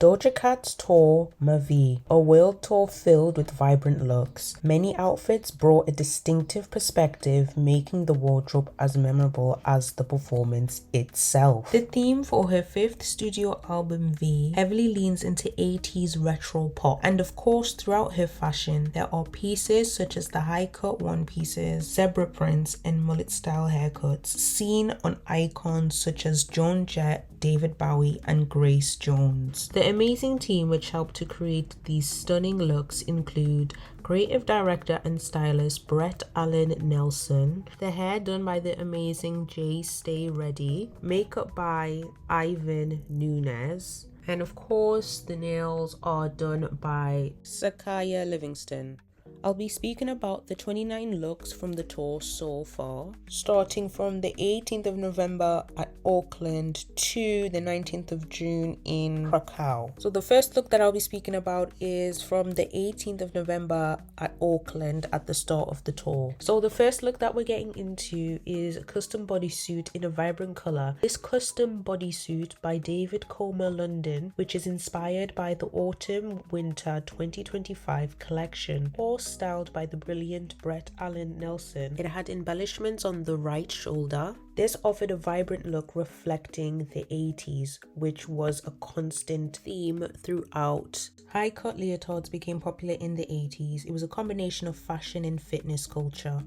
Doja Cat's tour Mavi, a world tour filled with vibrant looks. Many outfits brought a distinctive perspective, making the wardrobe as memorable as the performance itself. The theme for her fifth studio album V heavily leans into 80s retro pop, and of course throughout her fashion there are pieces such as the high-cut one-pieces, zebra prints, and mullet-style haircuts seen on icons such as Joan Jett, David Bowie, and Grace Jones. The amazing team which helped to create these stunning looks include creative director and stylist Brett Allen Nelson, the hair done by the amazing Jay Stay Ready, makeup by Ivan Nunes, and of course the nails are done by Sakaya Livingston. I'll be speaking about the 29 looks from the tour so far, starting from the 18th of November at Auckland to the 19th of June in Krakow. So the first look that I'll be speaking about is from the 18th of November at Auckland at the start of the tour. So the first look that we're getting into is a custom bodysuit in a vibrant color. This custom bodysuit by David Comer London, which is inspired by the Autumn-Winter 2025 collection, or styled by the brilliant Brett Allen Nelson. It had embellishments on the right shoulder. This offered a vibrant look reflecting the 80s, which was a constant theme throughout. High-cut leotards became popular in the 80s. It was a combination of fashion and fitness culture.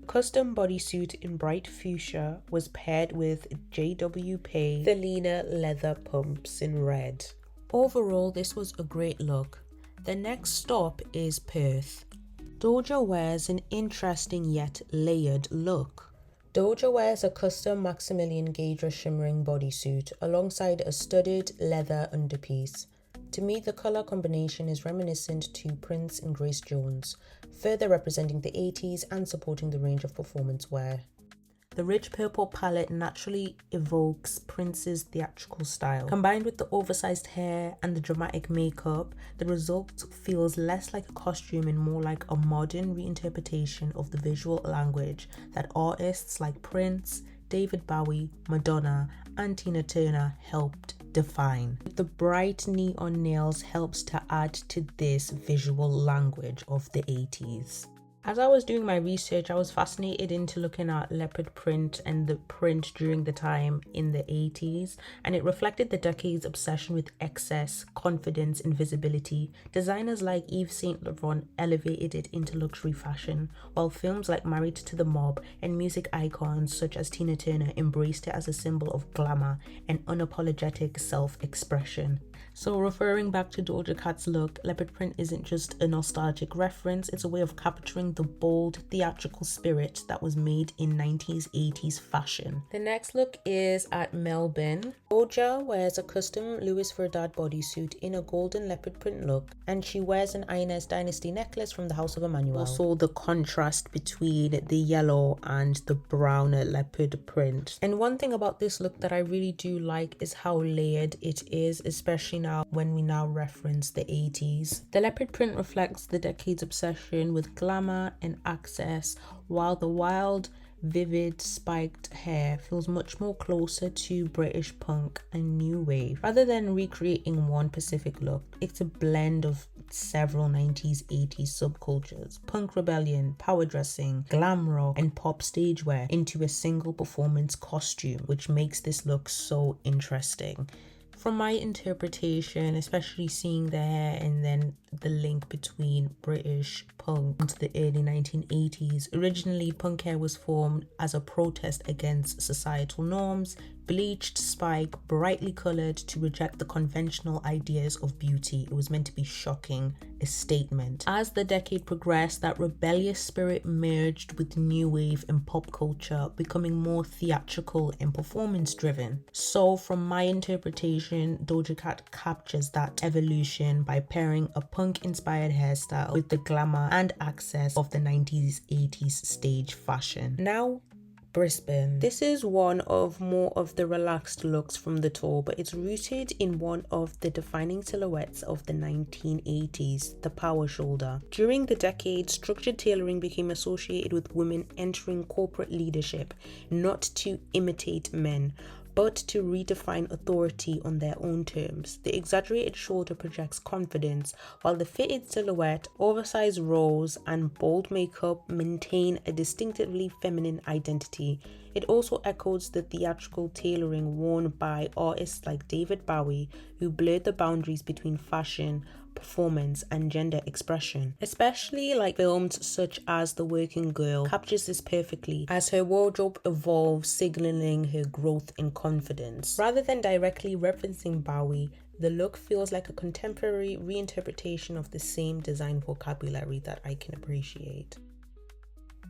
Custom bodysuit in bright fuchsia was paired with JW Thelina leather pumps in red. Overall, this was a great look. The next stop is Perth. Doja wears an interesting yet layered look. Doja wears a custom Maximilian Gage shimmering bodysuit alongside a studded leather underpiece. To me, the color combination is reminiscent to Prince and Grace Jones, further representing the 80s and supporting the range of performance wear. The rich purple palette naturally evokes Prince's theatrical style. Combined with the oversized hair and the dramatic makeup, the result feels less like a costume and more like a modern reinterpretation of the visual language that artists like Prince, David Bowie, Madonna, and Tina Turner helped define. The bright neon nails helps to add to this visual language of the 80s. As I was doing my research, I was fascinated into looking at leopard print and the print during the time in the 80s, and it reflected the decade's obsession with excess, confidence, and visibility. Designers like Yves Saint Laurent elevated it into luxury fashion, while films like Married to the Mob and music icons such as Tina Turner embraced it as a symbol of glamour and unapologetic self-expression. So referring back to Doja Cat's look, leopard print isn't just a nostalgic reference, it's a way of capturing the bold theatrical spirit that was made in 90s, 80s fashion. The next look is at Melbourne. Doja wears a custom Louis Vuitton bodysuit in a golden leopard print look, and she wears an Inez Dynasty necklace from the House of Emmanuel. Also the contrast between the yellow and the brown leopard print. And one thing about this look that I really do like is how layered it is, especially now when we now reference the 80s. The leopard print reflects the decade's obsession with glamour and access, while the wild, vivid, spiked hair feels much more closer to British punk and new wave. Rather than recreating one specific look, it's a blend of several 90s, 80s subcultures, punk rebellion, power dressing, glam rock, and pop stage wear into a single performance costume, which makes this look so interesting. From my interpretation, especially seeing the hair and then the link between British punk into the early 1980s, originally punk hair was formed as a protest against societal norms, bleached, spike, brightly colored to reject the conventional ideas of beauty. It was meant to be shocking, a statement. As the decade progressed, that rebellious spirit merged with new wave and pop culture, becoming more theatrical and performance driven. So from my interpretation, Doja Cat captures that evolution by pairing a punk inspired hairstyle with the glamour and access of the 90s, 80s stage fashion. Now, Brisbane. This is one of more of the relaxed looks from the tour, but it's rooted in one of the defining silhouettes of the 1980s, the power shoulder. During the decade, structured tailoring became associated with women entering corporate leadership, not to imitate men. but to redefine authority on their own terms. The exaggerated shoulder projects confidence, while the fitted silhouette, oversized rolls, and bold makeup maintain a distinctively feminine identity. It also echoes the theatrical tailoring worn by artists like David Bowie, who blurred the boundaries between fashion, performance, and gender expression. Especially like films such as The Working Girl captures this perfectly as her wardrobe evolves, signaling her growth in confidence. Rather than directly referencing Bowie, the look feels like a contemporary reinterpretation of the same design vocabulary that I can appreciate.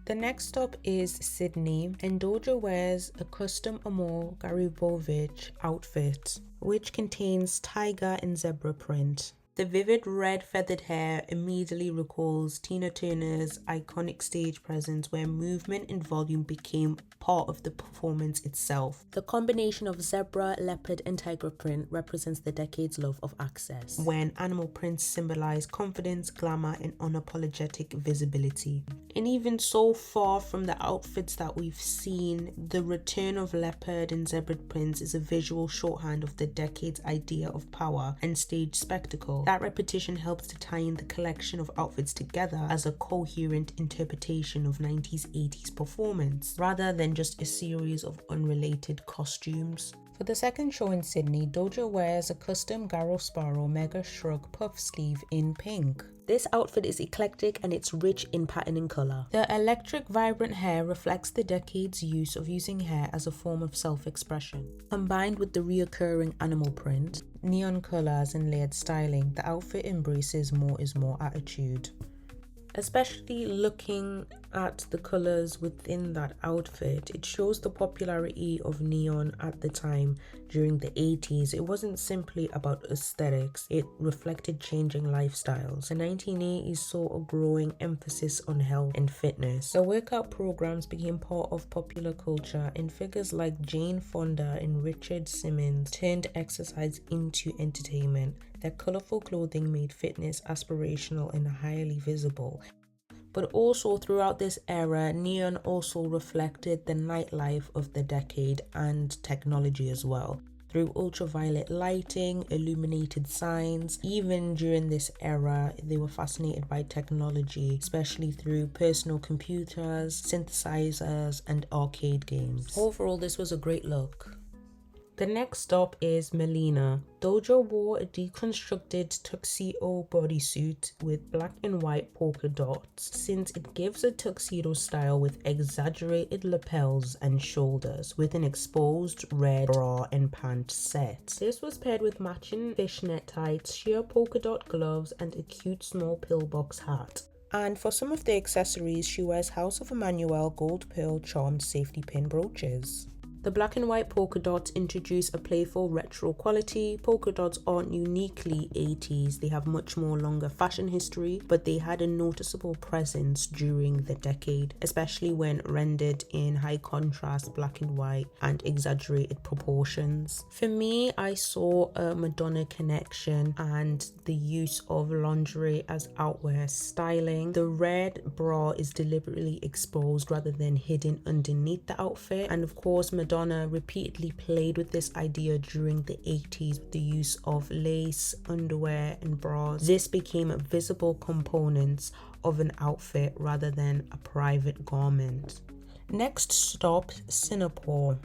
The next stop is Sydney, and Doja wears a custom Amor Garibovich outfit, which contains tiger and zebra print. The vivid red feathered hair immediately recalls Tina Turner's iconic stage presence, where movement and volume became part of the performance itself. The combination of zebra, leopard, and tiger print represents the decade's love of access, when animal prints symbolize confidence, glamour, and unapologetic visibility. And even so far from the outfits that we've seen, the return of leopard and zebra prints is a visual shorthand of the decade's idea of power and stage spectacle. That repetition helps to tie in the collection of outfits together as a coherent interpretation of 90s-80s performance, rather than just a series of unrelated costumes. For the second show in Sydney, Doja wears a custom Garo Sparrow Mega Shrug puff sleeve in pink. This outfit is eclectic and it's rich in pattern and colour. The electric, vibrant hair reflects the decade's use of using hair as a form of self-expression. Combined with the reoccurring animal print, neon colours, and layered styling, the outfit embraces more is more attitude. Especially looking at the colors within that outfit, it shows the popularity of neon at the time during the 80s. It wasn't simply about aesthetics, it reflected changing lifestyles. The 1980s saw a growing emphasis on health and fitness. The workout programs became part of popular culture, and figures like Jane Fonda and Richard Simmons turned exercise into entertainment. Their colorful clothing made fitness aspirational and highly visible. But also throughout this era, neon also reflected the nightlife of the decade and technology as well. Through ultraviolet lighting, illuminated signs, even during this era, they were fascinated by technology, especially through personal computers, synthesizers, and arcade games. Overall, this was a great look. The next stop is Melina. Doja wore a deconstructed tuxedo bodysuit with black and white polka dots, since it gives a tuxedo style with exaggerated lapels and shoulders, with an exposed red bra and pant set. This was paired with matching fishnet tights, sheer polka dot gloves, and a cute small pillbox hat. And for some of the accessories, she wears House of Emmanuel gold pearl charmed safety pin brooches. The black and white polka dots introduce a playful retro quality. Polka dots aren't uniquely 80s, they have much more longer fashion history, but they had a noticeable presence during the decade, especially when rendered in high contrast black and white and exaggerated proportions. For me, I saw a Madonna connection and the use of lingerie as outwear styling. The red bra is deliberately exposed rather than hidden underneath the outfit, and of course Madonna repeatedly played with this idea during the 80s with the use of lace, underwear, and bras. This became visible components of an outfit rather than a private garment. Next stop, Singapore.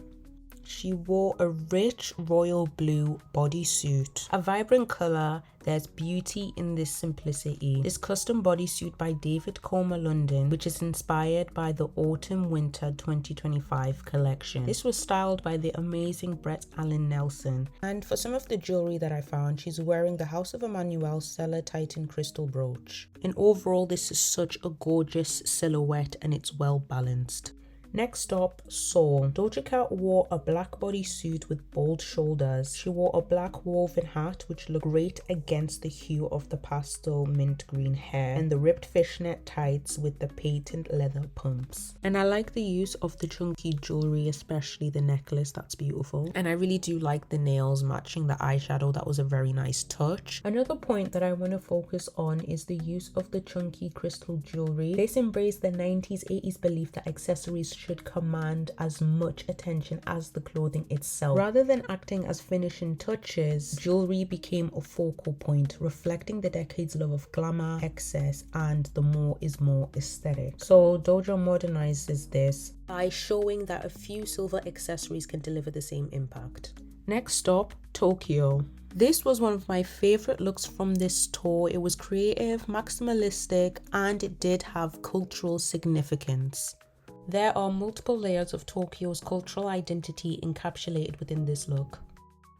She wore a rich royal blue bodysuit. A vibrant color, there's beauty in this simplicity. This custom bodysuit by David Comer London, which is inspired by the Autumn-Winter 2025 collection. This was styled by the amazing Brett Allen Nelson. And for some of the jewelry that I found, she's wearing the House of Emmanuel Stellar Titan crystal brooch. And overall, this is such a gorgeous silhouette and it's well balanced. Next up, Seoul. Doja Cat wore a black bodysuit with bold shoulders. She wore a black woven hat which looked great against the hue of the pastel mint green hair, and the ripped fishnet tights with the patent leather pumps. And I like the use of the chunky jewelry, especially the necklace, that's beautiful. And I really do like the nails matching the eyeshadow, that was a very nice touch. Another point that I want to focus on is the use of the chunky crystal jewelry. This embraced the 90s, 80s belief that accessories should command as much attention as the clothing itself. Rather than acting as finishing touches, jewelry became a focal point, reflecting the decade's love of glamour, excess, and the more is more aesthetic. So Doja modernizes this by showing that a few silver accessories can deliver the same impact. Next stop, Tokyo. This was one of my favorite looks from this tour. It was creative, maximalistic, and it did have cultural significance. There are multiple layers of Tokyo's cultural identity encapsulated within this look.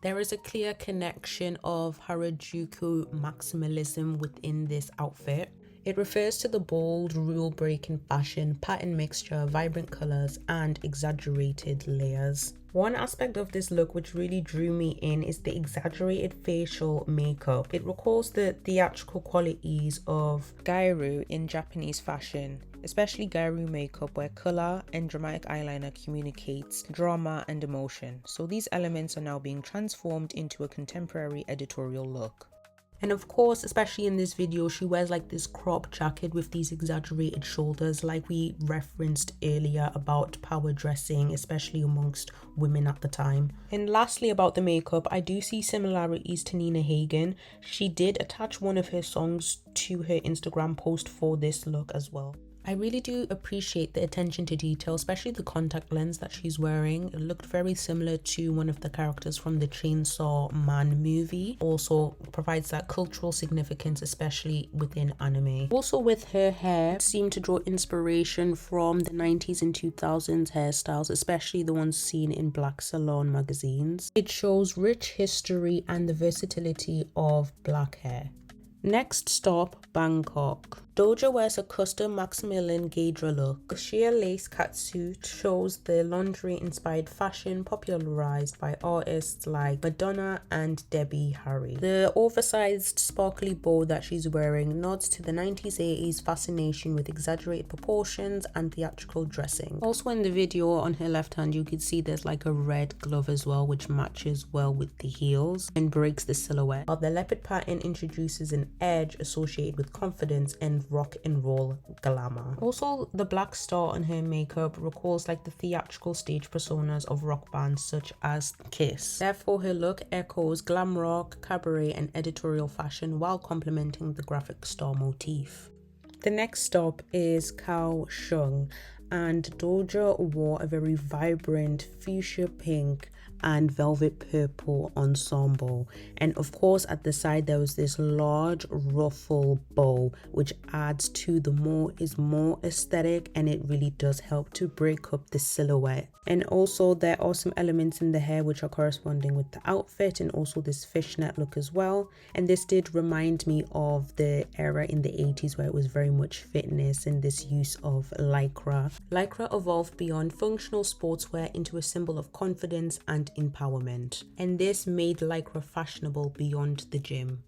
There is a clear connection of Harajuku maximalism within this outfit. It refers to the bold, rule-breaking fashion, pattern mixture, vibrant colors, and exaggerated layers. One aspect of this look which really drew me in is the exaggerated facial makeup. It recalls the theatrical qualities of gyaru in Japanese fashion, especially gyaru makeup where color and dramatic eyeliner communicates drama and emotion. So these elements are now being transformed into a contemporary editorial look. And of course, especially in this video, she wears like this crop jacket with these exaggerated shoulders like we referenced earlier about power dressing, especially amongst women at the time. And lastly, about the makeup, I do see similarities to Nina Hagen. She did attach one of her songs to her Instagram post for this look as well. I really do appreciate the attention to detail, especially the contact lens that she's wearing. It looked very similar to one of the characters from the Chainsaw Man movie. Also provides that cultural significance, especially within anime. Also with her hair, it seemed to draw inspiration from the 90s and 2000s hairstyles, especially the ones seen in black salon magazines. It shows rich history and the versatility of black hair. Next stop, Bangkok. Doja wears a custom Maximilian Gaydra look. The sheer lace catsuit shows the lingerie-inspired fashion popularized by artists like Madonna and Debbie Harry. The oversized sparkly bow that she's wearing nods to the 90s-80s fascination with exaggerated proportions and theatrical dressing. Also in the video on her left hand, you can see there's like a red glove as well, which matches well with the heels and breaks the silhouette. While the leopard pattern introduces an edge associated with confidence and rock and roll glamour. Also, the black star on her makeup recalls like the theatrical stage personas of rock bands such as Kiss. Therefore, her look echoes glam rock, cabaret, and editorial fashion while complementing the graphic star motif. The next stop is Kaohsiung, and Doja wore a very vibrant fuchsia pink and velvet purple ensemble, and of course at the side there was this large ruffle bow which adds to the more is more aesthetic, and it really does help to break up the silhouette. And also there are some elements in the hair which are corresponding with the outfit, and also this fishnet look as well. And this did remind me of the era in the 80s where it was very much fitness and this use of lycra. Lycra evolved beyond functional sportswear into a symbol of confidence and empowerment, and this made lycra fashionable beyond the gym.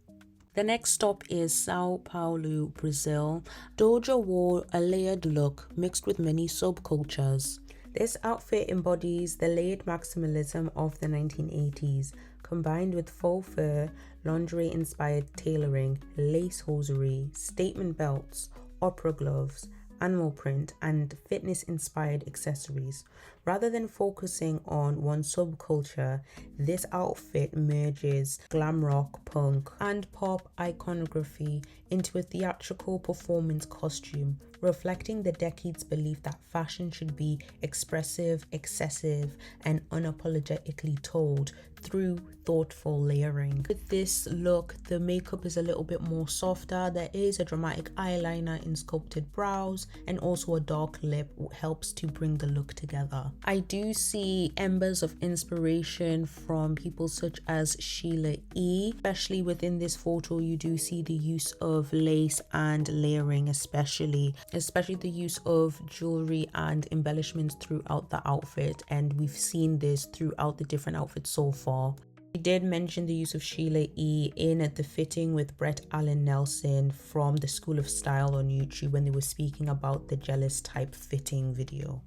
The next stop is Sao Paulo, Brazil. Doja wore a layered look mixed with many subcultures. This outfit embodies the layered maximalism of the 1980s, combined with faux fur, lingerie-inspired tailoring, lace hosiery, statement belts, opera gloves, animal print, and fitness-inspired accessories. Rather than focusing on one subculture, this outfit merges glam rock, punk, and pop iconography into a theatrical performance costume, reflecting the decade's belief that fashion should be expressive, excessive, and unapologetically told through thoughtful layering. With this look, the makeup is a little bit more softer. There is a dramatic eyeliner in sculpted brows, and also a dark lip helps to bring the look together. I do see embers of inspiration from people such as Sheila E. Especially within this photo, you do see the use of lace and layering, especially the use of jewelry and embellishments throughout the outfit, and we've seen this throughout the different outfits so far. We did mention the use of Sheila E. in the fitting with Brett Allen Nelson from the School of Style on YouTube when they were speaking about the jealous type fitting video.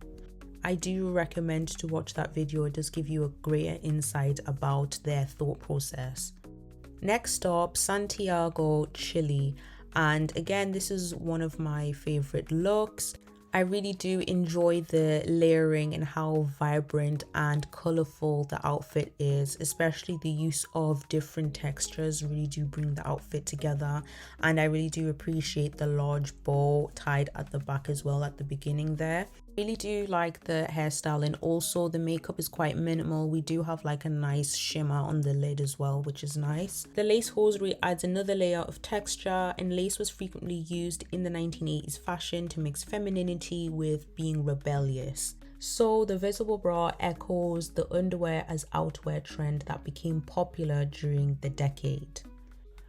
I do recommend to watch that video. It does give you a greater insight about their thought process. Next stop, Santiago, Chile. And again, this is one of my favorite looks. I really do enjoy the layering and how vibrant and colorful the outfit is, especially the use of different textures really do bring the outfit together. And I really do appreciate the large bow tied at the back as well at the beginning there. Really do like the hairstyle, and also the makeup is quite minimal. We do have like a nice shimmer on the lid as well, which is nice. The lace hosiery adds another layer of texture, and lace was frequently used in the 1980s fashion to mix femininity with being rebellious. So the visible bra echoes the underwear as outwear trend that became popular during the decade.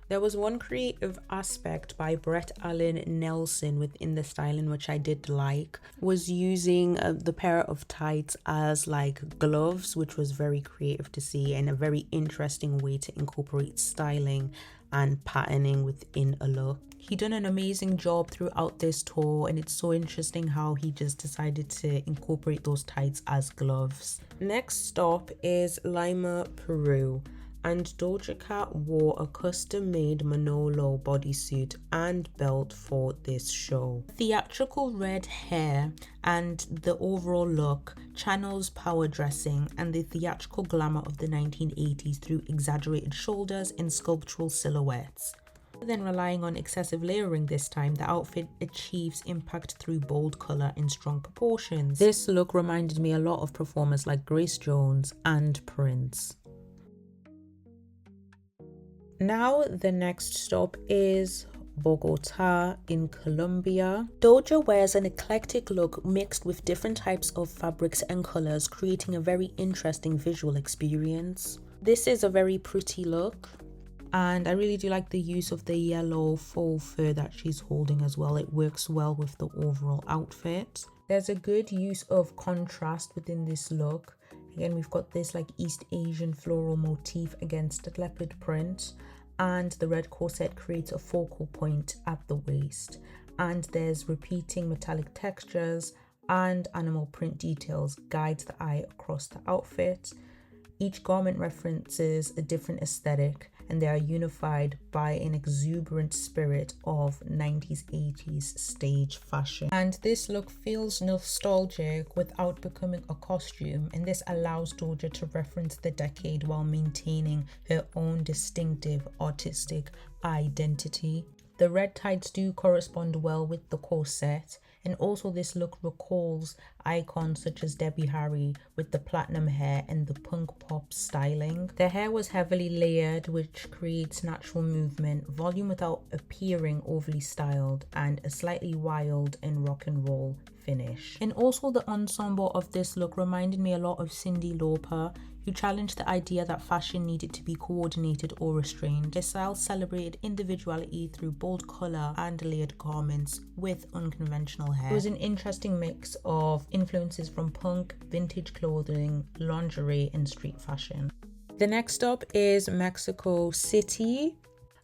There was one creative aspect by Brett Allen Nelson within the styling which I did like, was using the pair of tights as like gloves, which was very creative to see and a very interesting way to incorporate styling and patterning within a look. He done an amazing job throughout this tour, and it's so interesting how he just decided to incorporate those tights as gloves. Next stop is Lima, Peru. And Doja Cat wore a custom-made Manolo bodysuit and belt for this show. Theatrical red hair and the overall look channels power dressing and the theatrical glamour of the 1980s through exaggerated shoulders and sculptural silhouettes. Rather than relying on excessive layering this time, the outfit achieves impact through bold color and strong proportions. This look reminded me a lot of performers like Grace Jones and Prince. Now the next stop is Bogota in Colombia. Doja wears an eclectic look mixed with different types of fabrics and colors, creating a very interesting visual experience. This is a very pretty look, and I really do like the use of the yellow faux fur that she's holding as well. It works well with the overall outfit. There's a good use of contrast within this look. Again, we've got this like East Asian floral motif against the leopard print, and the red corset creates a focal point at the waist, and there's repeating metallic textures and animal print details guides the eye across the outfit. Each garment references a different aesthetic, and they are unified by an exuberant spirit of 90s 80s stage fashion. And this look feels nostalgic without becoming a costume, and this allows Doja to reference the decade while maintaining her own distinctive artistic identity. The red tights do correspond well with the corset, and also this look recalls icons such as Debbie Harry with the platinum hair and the punk pop styling. The hair was heavily layered, which creates natural movement, volume without appearing overly styled, and a slightly wild and rock and roll finish. And also the ensemble of this look reminded me a lot of Cyndi Lauper, who challenged the idea that fashion needed to be coordinated or restrained. Her style celebrated individuality through bold color and layered garments with unconventional hair. It was an interesting mix of influences from punk, vintage clothing, lingerie, and street fashion. The next stop is Mexico City.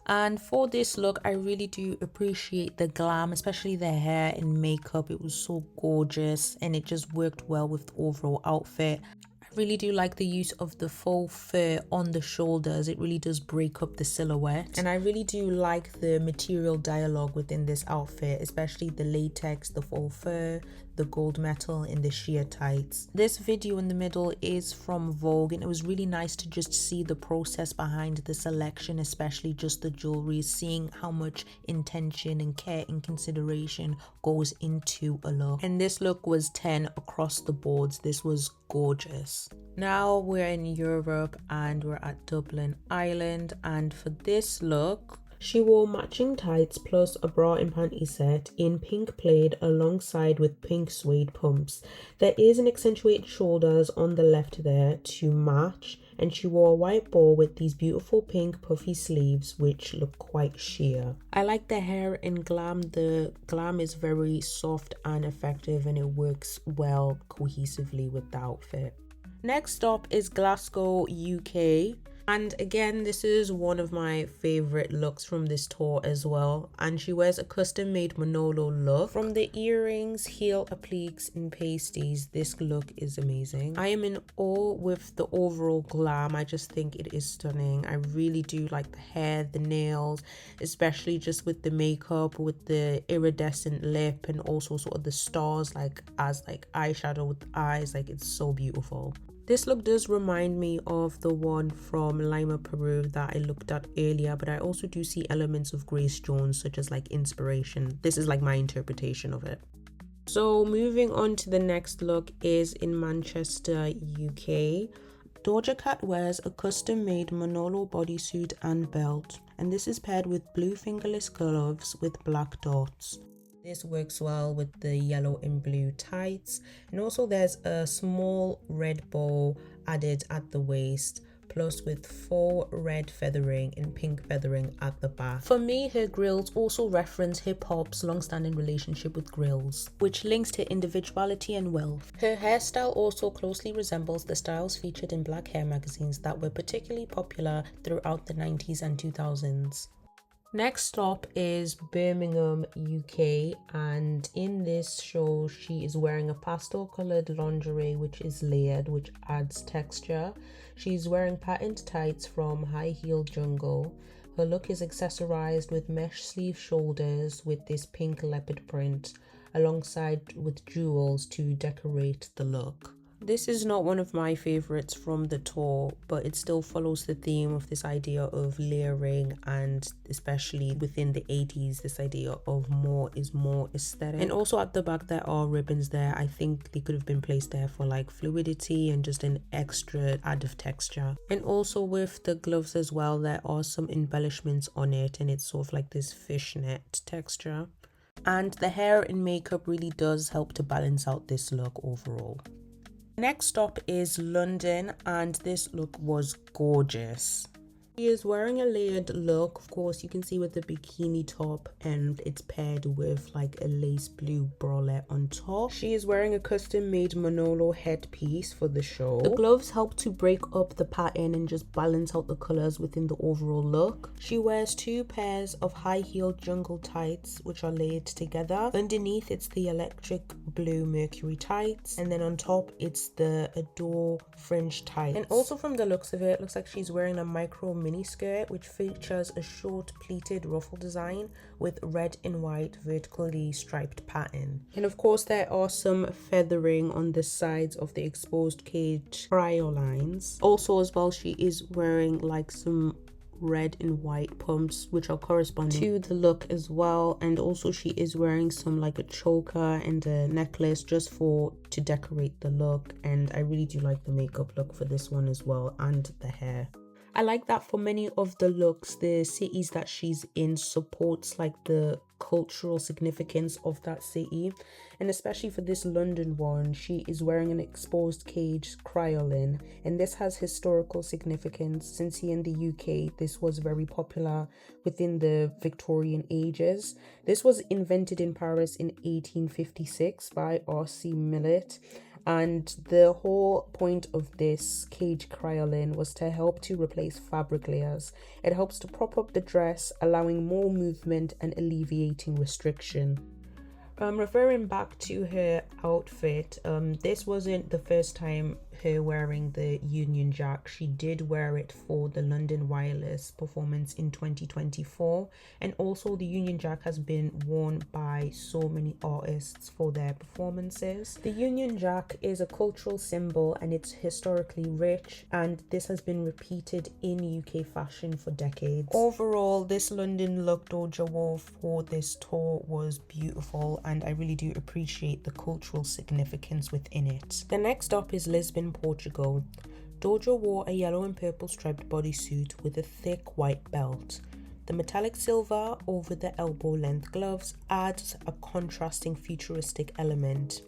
And for this look, I really do appreciate the glam, especially the hair and makeup. It was so gorgeous and it just worked well with the overall outfit. I really do like the use of the faux fur on the shoulders. It really does break up the silhouette. And I really do like the material dialogue within this outfit, especially the latex, the faux fur, the gold metal, and the sheer tights. This video in the middle is from Vogue, and it was really nice to just see the process behind the selection, especially just the jewelry, seeing how much intention and care and consideration goes into a look. And this look was 10 across the boards. This was gorgeous. Now we're in Europe and we're at Dublin, Ireland, and for this look, she wore matching tights plus a bra and panty set in pink plaid alongside with pink suede pumps. There is an accentuated shoulders on the left there to match, and she wore a white bow with these beautiful pink puffy sleeves which look quite sheer. I like the hair and glam. The glam is very soft and effective, and it works well cohesively with the outfit. Next stop is Glasgow, UK. And again, this is one of my favorite looks from this tour as well. And she wears a custom-made Manolo look. From the earrings, heel appliques, and pasties, this look is amazing. I am in awe with the overall glam. I just think it is stunning. I really do like the hair, the nails, especially just with the makeup, with the iridescent lip, and also sort of the stars as eyeshadow with the eyes. It's so beautiful. This look does remind me of the one from Lima, Peru that I looked at earlier, but I also do see elements of Grace Jones, such as inspiration. This is my interpretation of it. So moving on to the next look is in Manchester, UK. Doja Cat wears a custom-made Manolo bodysuit and belt, and this is paired with blue fingerless gloves with black dots. This works well with the yellow and blue tights, and also there's a small red bow added at the waist, plus with faux red feathering and pink feathering at the back. For me, her grills also reference hip-hop's long-standing relationship with grills, which links to individuality and wealth. Her hairstyle also closely resembles the styles featured in black hair magazines that were particularly popular throughout the 90s and 2000s. Next stop is Birmingham, UK, and in this show she is wearing a pastel colored lingerie which is layered, which adds texture. She's wearing patent tights from High Heel Jungle. Her look is accessorized with mesh sleeve shoulders with this pink leopard print alongside with jewels to decorate the look. This is not one of my favorites from the tour, but it still follows the theme of this idea of layering, and especially within the 80s, this idea of more is more aesthetic. And also at the back there are ribbons there. I think they could have been placed there for fluidity and just an extra add of texture. And also with the gloves as well, there are some embellishments on it, and it's sort of this fishnet texture. And the hair and makeup really does help to balance out this look overall. Next stop is London, and this look was gorgeous. She is wearing a layered look, of course you can see with the bikini top, and it's paired with a lace blue bralette on top. She is wearing a custom made Manolo headpiece for the show. The gloves help to break up the pattern and just balance out the colors within the overall look. She wears two pairs of high heel jungle tights which are layered together. Underneath it's the electric blue mercury tights, and then on top it's the Adore fringe tights. And also from the looks of it, looks like she's wearing a micro mini skirt which features a short pleated ruffle design with red and white vertically striped pattern. And of course there are some feathering on the sides of the exposed cage cryolines. Also as well, she is wearing some red and white pumps which are corresponding to the look as well, and also she is wearing some a choker and a necklace just to decorate the look. And I really do like the makeup look for this one as well, and the hair. I like that for many of the looks, the cities that she's in supports the cultural significance of that city. And especially for this London one, she is wearing an exposed cage cryolin, and this has historical significance since here in the UK this was very popular within the Victorian ages. This was invented in Paris in 1856 by R.C. Millet. And the whole point of this cage cryolin was to help to replace fabric layers. It helps to prop up the dress, allowing more movement and alleviating restriction. Referring back to her outfit, this wasn't the first time her wearing the Union Jack. She did wear it for the London Wireless performance in 2024, and also the Union Jack has been worn by so many artists for their performances. The Union Jack is a cultural symbol and it's historically rich, and this has been repeated in UK fashion for decades. Overall, this London look Doja wore for this tour was beautiful, and I really do appreciate the cultural significance within it. The next stop is Lisbon, Portugal. Doja wore a yellow and purple striped bodysuit with a thick white belt. The metallic silver over the elbow length gloves adds a contrasting futuristic element.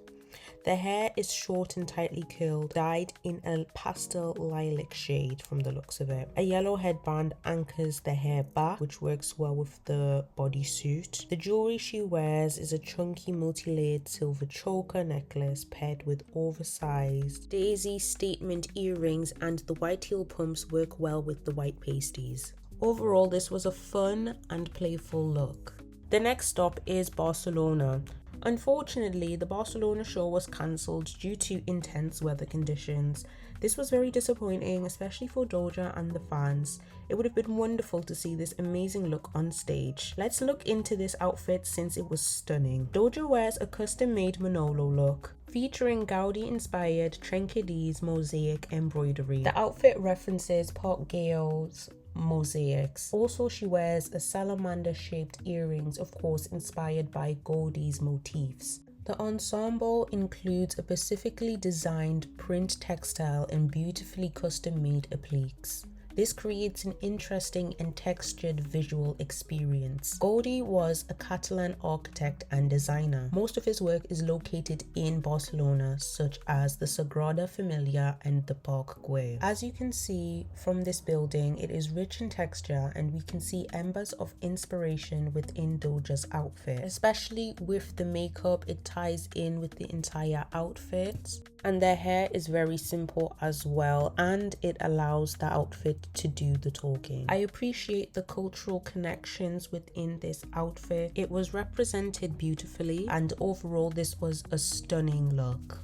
The hair is short and tightly curled, dyed in a pastel lilac shade from the looks of it. A yellow headband anchors the hair back, which works well with the bodysuit. The jewelry she wears is a chunky multi-layered silver choker necklace paired with oversized daisy statement earrings, and the white heel pumps work well with the white pasties. Overall, this was a fun and playful look. The next stop is Barcelona. Unfortunately, the Barcelona show was cancelled due to intense weather conditions. This was very disappointing, especially for Doja and the fans. It would have been wonderful to see this amazing look on stage. Let's look into this outfit since it was stunning. Doja wears a custom-made Manolo look, featuring Gaudi-inspired Trencadise mosaic embroidery. The outfit references Park Gayo's mosaics. Also, she wears a salamander-shaped earrings, of course inspired by Gaudi's motifs. The ensemble includes a specifically designed print textile and beautifully custom-made appliques. This creates an interesting and textured visual experience. Gaudi was a Catalan architect and designer. Most of his work is located in Barcelona, such as the Sagrada Familia and the Parc Güell. As you can see from this building, it is rich in texture, and we can see embers of inspiration within Doja's outfit. Especially with the makeup, it ties in with the entire outfit. And their hair is very simple as well, and it allows the outfit to do the talking. I appreciate the cultural connections within this outfit. It was represented beautifully, and overall this was a stunning look.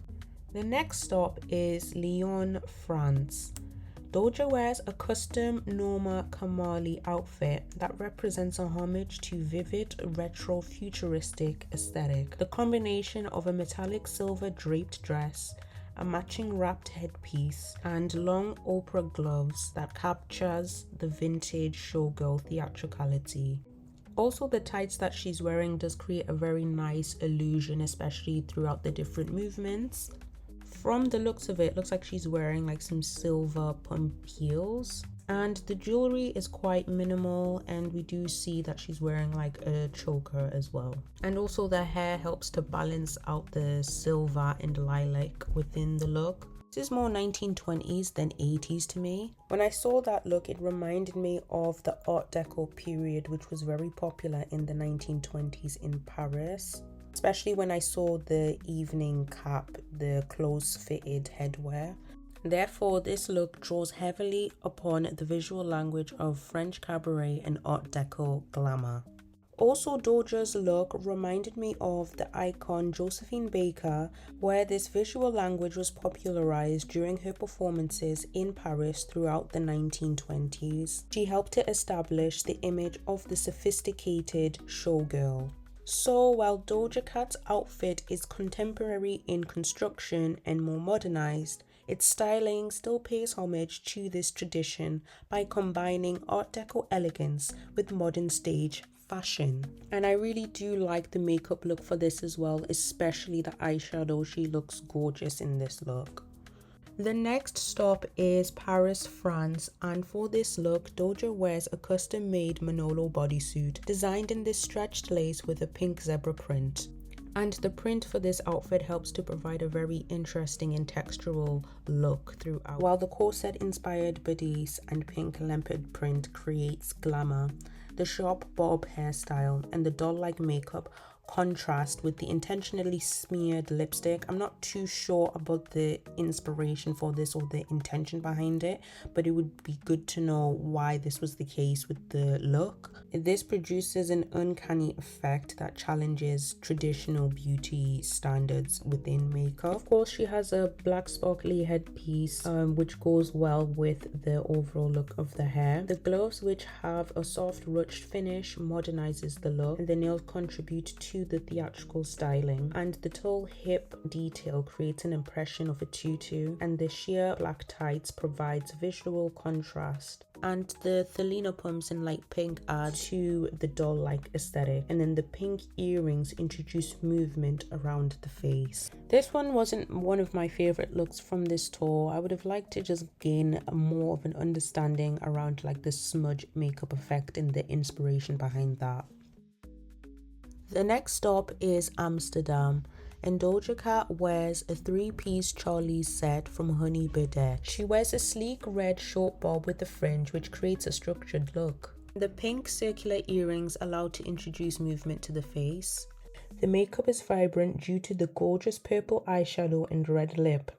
The next stop is Lyon, France. Doja wears a custom Norma Kamali outfit that represents a homage to vivid retro futuristic aesthetic. The combination of a metallic silver draped dress, a matching wrapped headpiece, and long opera gloves that captures the vintage showgirl theatricality. Also, the tights that she's wearing does create a very nice illusion, especially throughout the different movements. From the looks of it, looks like she's wearing like some silver pump heels. And the jewelry is quite minimal, and we do see that she's wearing like a choker as well. And also the hair helps to balance out the silver and lilac within the look. This is more 1920s than 80s to me. When I saw that look, it reminded me of the Art Deco period, which was very popular in the 1920s in Paris. Especially when I saw the evening cap, the close-fitted headwear. Therefore, this look draws heavily upon the visual language of French cabaret and Art Deco glamour. Also, Doja's look reminded me of the icon Josephine Baker, where this visual language was popularized during her performances in Paris throughout the 1920s. She helped to establish the image of the sophisticated showgirl. So while Doja Cat's outfit is contemporary in construction and more modernized, its styling still pays homage to this tradition by combining Art Deco elegance with modern stage fashion. And I really do like the makeup look for this as well, especially the eyeshadow. She looks gorgeous in this look. The next stop is Paris, France, and for this look, Doja wears a custom-made Manolo bodysuit designed in this stretched lace with a pink zebra print. And the print for this outfit helps to provide a very interesting and textural look throughout, while the corset-inspired bodice and pink leopard print creates glamour. The sharp bob hairstyle and the doll-like makeup contrast with the intentionally smeared lipstick. I'm not too sure about the inspiration for this or the intention behind it, but it would be good to know why this was the case with the look. This produces an uncanny effect that challenges traditional beauty standards within makeup. Of course, she has a black sparkly headpiece, which goes well with the overall look of the hair. The gloves, which have a soft ruched finish, modernizes the look, and the nails contribute to the theatrical styling, and the tall hip detail creates an impression of a tutu, and the sheer black tights provides visual contrast, and the Thelina pumps in light pink add to the doll-like aesthetic, and then the pink earrings introduce movement around the face. This one wasn't one of my favorite looks from this tour. I would have liked to just gain more of an understanding around like the smudge makeup effect and the inspiration behind that. The next stop is Amsterdam. and Doja Cat wears a three-piece Charlie's set from Honey Birdette. She wears a sleek red short bob with a fringe which creates a structured look. The pink circular earrings allow to introduce movement to the face. The makeup is vibrant due to the gorgeous purple eyeshadow and red lip.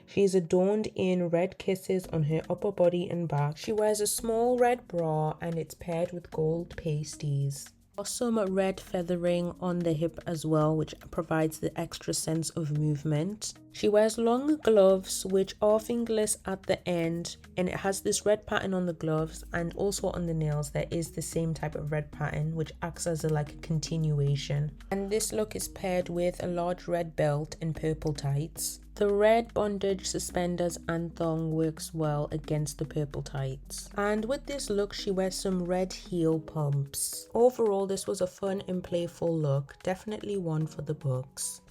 She is adorned in red kisses on her upper body and back. She wears a small red bra and it's paired with gold pasties. Some red feathering on the hip as well, which provides the extra sense of movement. She wears long gloves which are fingerless at the end, and it has this red pattern on the gloves, and also on the nails there is the same type of red pattern which acts as a continuation. And this look is paired with a large red belt and purple tights. The red bondage suspenders and thong works well against the purple tights. And with this look, she wears some red heel pumps. Overall, this was a fun and playful look, definitely one for the books.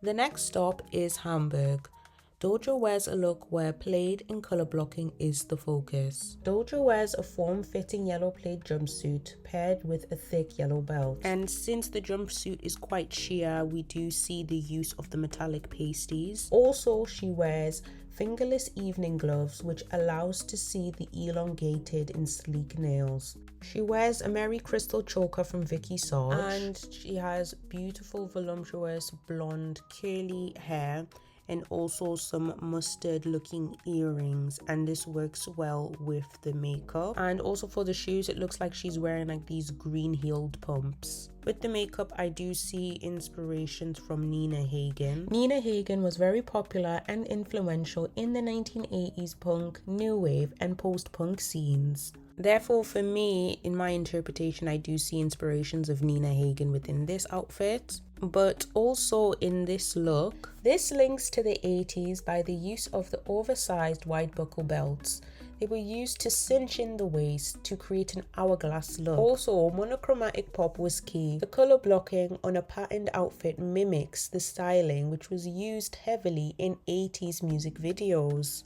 The next stop is Hamburg. Doja wears a look where plaid and color blocking is the focus. Doja wears a form-fitting yellow plaid jumpsuit paired with a thick yellow belt. And since the jumpsuit is quite sheer, we do see the use of the metallic pasties. Also, she wears fingerless evening gloves which allows to see the elongated and sleek nails. She wears a Merry Crystal choker from Vicky Sarge, and she has beautiful voluptuous blonde curly hair and also some mustard looking earrings, and this works well with the makeup. And also for the shoes, it looks like she's wearing these green heeled pumps. With the makeup, I do see inspirations from Nina Hagen. Nina Hagen was very popular and influential in the 1980s punk, new wave and post-punk scenes. Therefore, for me, in my interpretation, I do see inspirations of Nina Hagen within this outfit. But also in this look, this links to the 80s by the use of the oversized wide buckle belts. They were used to cinch in the waist to create an hourglass look. Also, monochromatic pop was key. The color blocking on a patterned outfit mimics the styling which was used heavily in 80s music videos.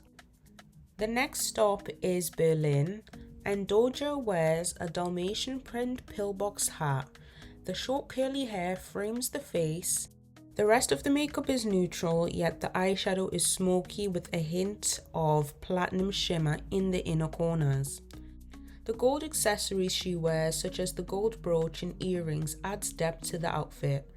The next stop is Berlin, and Doja wears a Dalmatian print pillbox hat. The short curly hair frames the face. The rest of the makeup is neutral, yet the eyeshadow is smoky with a hint of platinum shimmer in the inner corners. The gold accessories she wears, such as the gold brooch and earrings, adds depth to the outfit.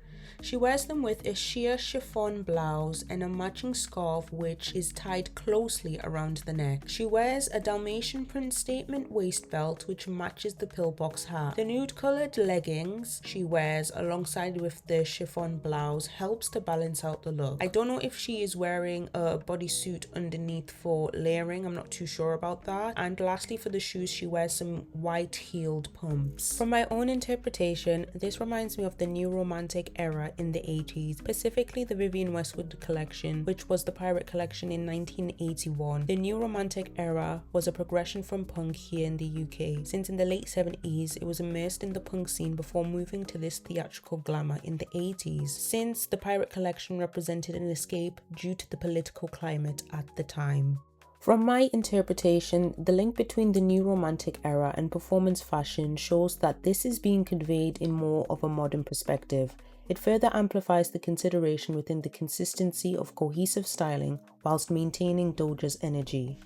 She wears them with a sheer chiffon blouse and a matching scarf which is tied closely around the neck. She wears a Dalmatian print statement waist belt which matches the pillbox hat. The nude coloured leggings she wears alongside with the chiffon blouse helps to balance out the look. I don't know if she is wearing a bodysuit underneath for layering, I'm not too sure about that. And lastly, for the shoes, she wears some white heeled pumps. From my own interpretation, this reminds me of the new romantic era in the 80s, specifically the Vivienne Westwood collection, which was the Pirate collection in 1981. The new romantic era was a progression from punk here in the UK, since in the late 70s it was immersed in the punk scene before moving to this theatrical glamour in the 80s, since the Pirate collection represented an escape due to the political climate at the time. From my interpretation, the link between the new romantic era and performance fashion shows that this is being conveyed in more of a modern perspective. It further amplifies the consideration within the consistency of cohesive styling whilst maintaining Doja's energy.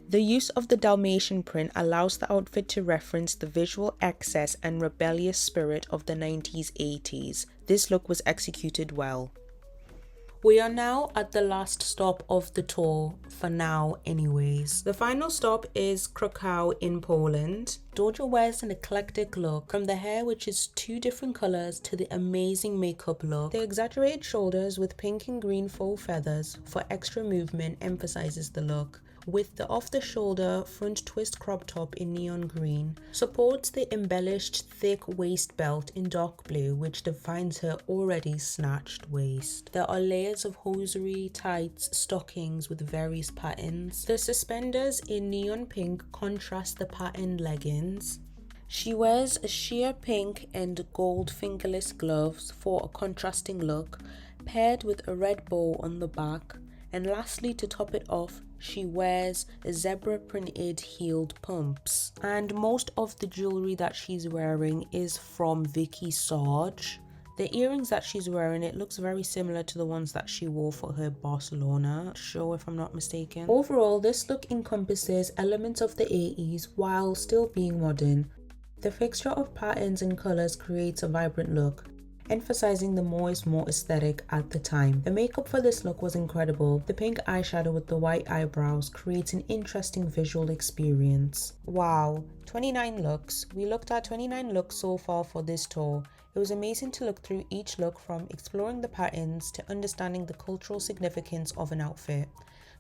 The use of the Dalmatian print allows the outfit to reference the visual excess and rebellious spirit of the 90s-80s. This look was executed well. We are now at the last stop of the tour, for now anyways. The final stop is Krakow in Poland. Doja wears an eclectic look, from the hair which is two different colours to the amazing makeup look. The exaggerated shoulders with pink and green faux feathers for extra movement emphasizes the look, with the off-the-shoulder front twist crop top in neon green, supports the embellished thick waist belt in dark blue which defines her already snatched waist. There are layers of hosiery, tights, stockings with various patterns. The suspenders in neon pink contrast the patterned leggings. She wears a sheer pink and gold fingerless gloves for a contrasting look, paired with a red bow on the back. And lastly, to top it off, she wears zebra printed heeled pumps. And most of the jewelry that she's wearing is from Vicky Sarge. The earrings that she's wearing, it looks very similar to the ones that she wore for her Barcelona show, if I'm not mistaken. Overall, this look encompasses elements of the 80s while still being modern. The fixture of patterns and colors creates a vibrant look, emphasizing the more is more aesthetic at the time. The makeup for this look was incredible. The pink eyeshadow with the white eyebrows creates an interesting visual experience. Wow, 29 looks. We looked at 29 looks so far for this tour. It was amazing to look through each look, from exploring the patterns to understanding the cultural significance of an outfit.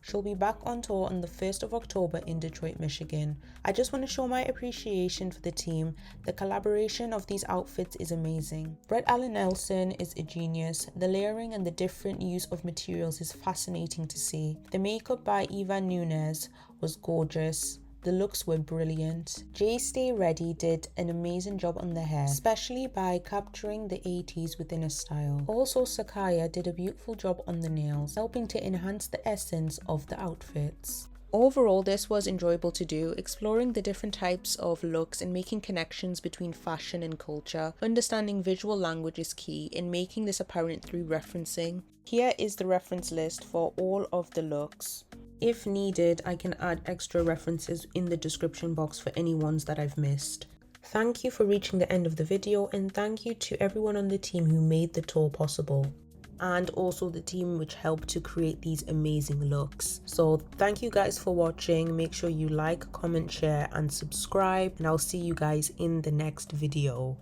She'll be back on tour on the 1st of October in Detroit, Michigan. I just want to show my appreciation for the team. The collaboration of these outfits is amazing. Brett Allen Nelson is a genius. The layering and the different use of materials is fascinating to see. The makeup by Ivan Nunes was gorgeous. The looks were brilliant. Jay Stay Ready did an amazing job on the hair, especially by capturing the 80s within a style. Also, Sakaya did a beautiful job on the nails, helping to enhance the essence of the outfits. Overall, this was enjoyable to do, exploring the different types of looks and making connections between fashion and culture. Understanding visual language is key in making this apparent through referencing. Here is the reference list for all of the looks. If needed, I can add extra references in the description box for any ones that I've missed. Thank you for reaching the end of the video, and thank you to everyone on the team who made the tour possible, and also the team which helped to create these amazing looks. So thank you guys for watching. Make sure you like, comment, share and subscribe, and I'll see you guys in the next video.